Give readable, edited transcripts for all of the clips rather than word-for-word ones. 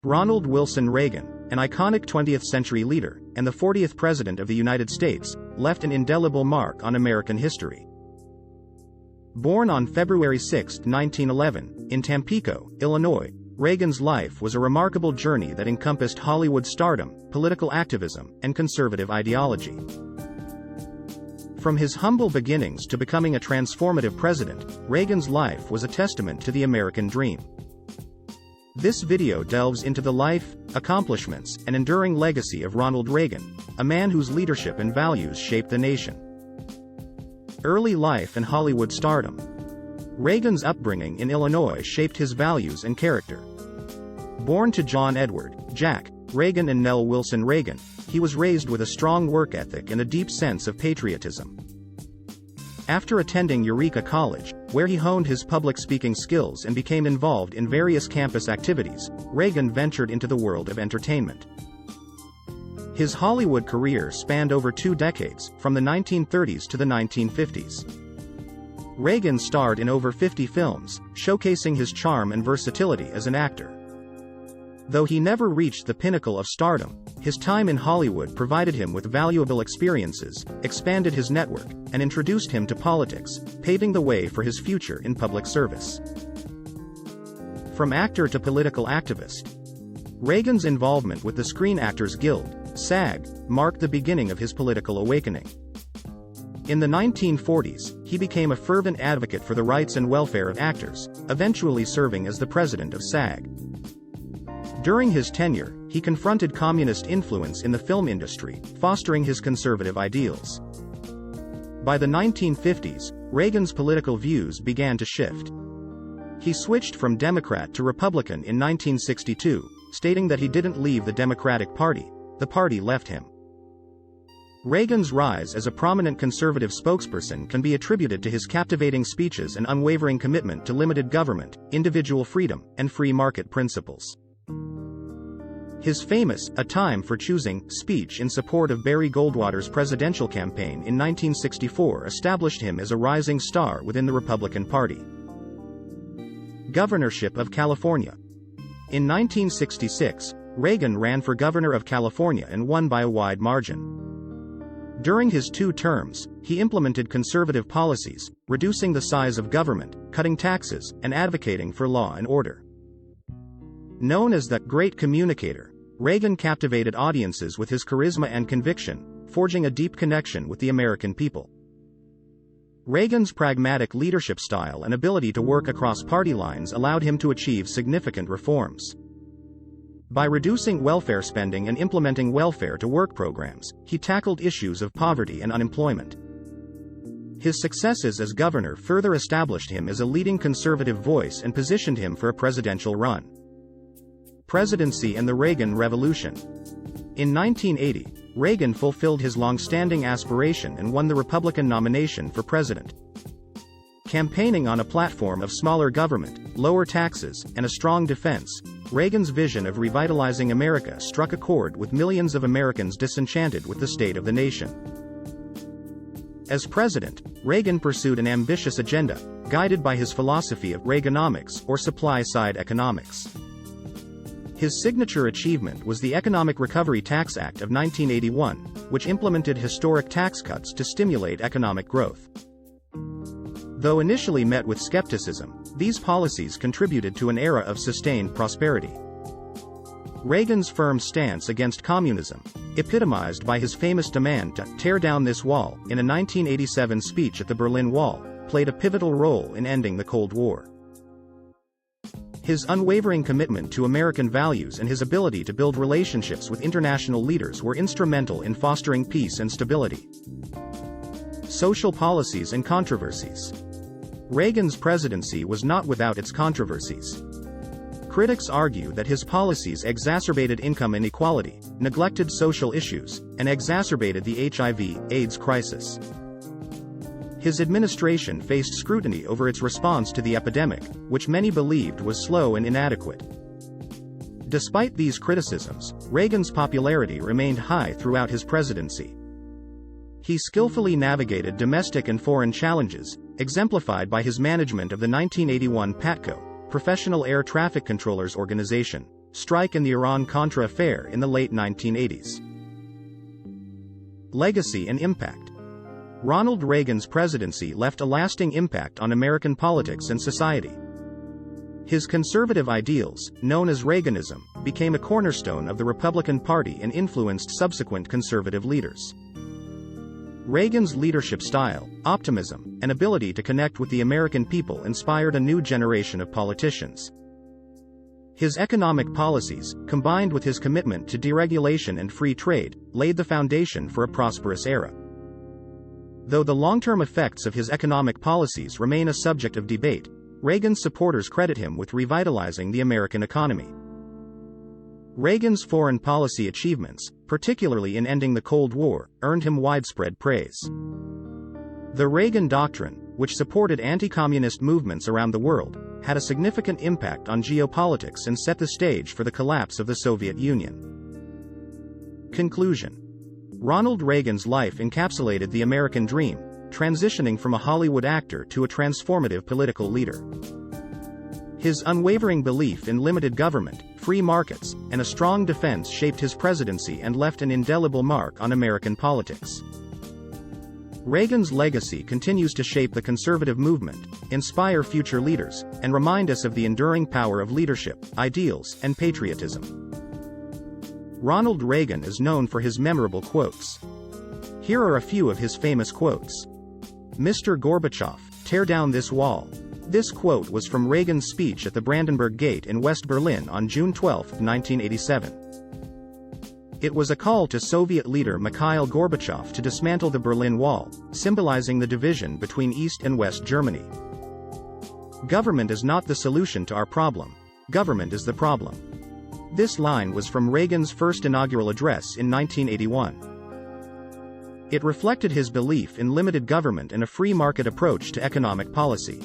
Ronald Wilson Reagan, an iconic 20th-century leader, and the 40th President of the United States, left an indelible mark on American history. Born on February 6, 1911, in Tampico, Illinois, Reagan's life was a remarkable journey that encompassed Hollywood stardom, political activism, and conservative ideology. From his humble beginnings to becoming a transformative president, Reagan's life was a testament to the American dream. This video delves into the life, accomplishments, and enduring legacy of Ronald Reagan, a man whose leadership and values shaped the nation. Early life and Hollywood stardom. Reagan's upbringing in Illinois shaped his values and character. Born to John Edward, Jack, Reagan and Nell Wilson Reagan, he was raised with a strong work ethic and a deep sense of patriotism. After attending Eureka College, where he honed his public speaking skills and became involved in various campus activities, Reagan ventured into the world of entertainment. His Hollywood career spanned over 2 decades, from the 1930s to the 1950s. Reagan starred in over 50 films, showcasing his charm and versatility as an actor. Though he never reached the pinnacle of stardom, his time in Hollywood provided him with valuable experiences, expanded his network, and introduced him to politics, paving the way for his future in public service. From actor to political activist, Reagan's involvement with the Screen Actors Guild, SAG, marked the beginning of his political awakening. In the 1940s, he became a fervent advocate for the rights and welfare of actors, eventually serving as the president of SAG. During his tenure, he confronted communist influence in the film industry, fostering his conservative ideals. By the 1950s, Reagan's political views began to shift. He switched from Democrat to Republican in 1962, stating that he didn't leave the Democratic Party, the party left him. Reagan's rise as a prominent conservative spokesperson can be attributed to his captivating speeches and unwavering commitment to limited government, individual freedom, and free market principles. His famous "A Time for Choosing" speech in support of Barry Goldwater's presidential campaign in 1964 established him as a rising star within the Republican Party. Governorship of California. In 1966, Reagan ran for governor of California and won by a wide margin. During his 2 terms, he implemented conservative policies, reducing the size of government, cutting taxes, and advocating for law and order. Known as the Great Communicator, Reagan captivated audiences with his charisma and conviction, forging a deep connection with the American people. Reagan's pragmatic leadership style and ability to work across party lines allowed him to achieve significant reforms. By reducing welfare spending and implementing welfare-to-work programs, he tackled issues of poverty and unemployment. His successes as governor further established him as a leading conservative voice and positioned him for a presidential run. Presidency and the Reagan Revolution. In 1980, Reagan fulfilled his long-standing aspiration and won the Republican nomination for president. Campaigning on a platform of smaller government, lower taxes, and a strong defense, Reagan's vision of revitalizing America struck a chord with millions of Americans disenchanted with the state of the nation. As president, Reagan pursued an ambitious agenda, guided by his philosophy of Reaganomics, or supply-side economics. His signature achievement was the Economic Recovery Tax Act of 1981, which implemented historic tax cuts to stimulate economic growth. Though initially met with skepticism, these policies contributed to an era of sustained prosperity. Reagan's firm stance against communism, epitomized by his famous demand to tear down this wall in a 1987 speech at the Berlin Wall, played a pivotal role in ending the Cold War. His unwavering commitment to American values and his ability to build relationships with international leaders were instrumental in fostering peace and stability. Social policies and controversies. Reagan's presidency was not without its controversies. Critics argue that his policies exacerbated income inequality, neglected social issues, and exacerbated the HIV/AIDS crisis. His administration faced scrutiny over its response to the epidemic, which many believed was slow and inadequate. Despite these criticisms, Reagan's popularity remained high throughout his presidency. He skillfully navigated domestic and foreign challenges, exemplified by his management of the 1981 PATCO, Professional Air Traffic Controllers Organization, strike and the Iran-Contra affair in the late 1980s. Legacy and impact. Ronald Reagan's presidency left a lasting impact on American politics and society. His conservative ideals, known as Reaganism, became a cornerstone of the Republican Party and influenced subsequent conservative leaders. Reagan's leadership style, optimism, and ability to connect with the American people inspired a new generation of politicians. His economic policies, combined with his commitment to deregulation and free trade, laid the foundation for a prosperous era. Though the long-term effects of his economic policies remain a subject of debate, Reagan's supporters credit him with revitalizing the American economy. Reagan's foreign policy achievements, particularly in ending the Cold War, earned him widespread praise. The Reagan Doctrine, which supported anti-communist movements around the world, had a significant impact on geopolitics and set the stage for the collapse of the Soviet Union. Conclusion. Ronald Reagan's life encapsulated the American dream, transitioning from a Hollywood actor to a transformative political leader. His unwavering belief in limited government, free markets, and a strong defense shaped his presidency and left an indelible mark on American politics. Reagan's legacy continues to shape the conservative movement, inspire future leaders, and remind us of the enduring power of leadership, ideals, and patriotism. Ronald Reagan is known for his memorable quotes. Here are a few of his famous quotes. "Mr. Gorbachev, tear down this wall." This quote was from Reagan's speech at the Brandenburg Gate in West Berlin on June 12, 1987. It was a call to Soviet leader Mikhail Gorbachev to dismantle the Berlin Wall, symbolizing the division between East and West Germany. "Government is not the solution to our problem. Government is the problem." This line was from Reagan's first inaugural address in 1981. It reflected his belief in limited government and a free market approach to economic policy.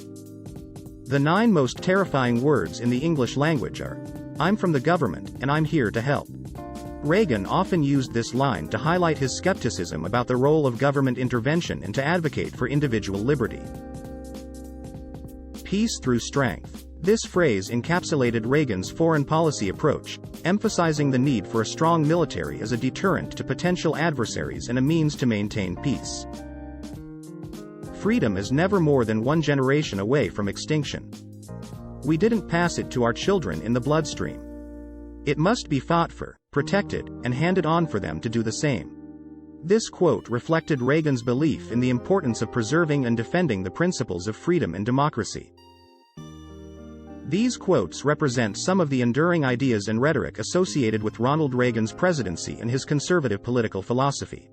The 9 most terrifying words in the English language are, "I'm from the government, and I'm here to help." Reagan often used this line to highlight his skepticism about the role of government intervention and to advocate for individual liberty. Peace through strength. This phrase encapsulated Reagan's foreign policy approach, emphasizing the need for a strong military as a deterrent to potential adversaries and a means to maintain peace. Freedom is never more than one generation away from extinction. We didn't pass it to our children in the bloodstream. It must be fought for, protected, and handed on for them to do the same. This quote reflected Reagan's belief in the importance of preserving and defending the principles of freedom and democracy. These quotes represent some of the enduring ideas and rhetoric associated with Ronald Reagan's presidency and his conservative political philosophy.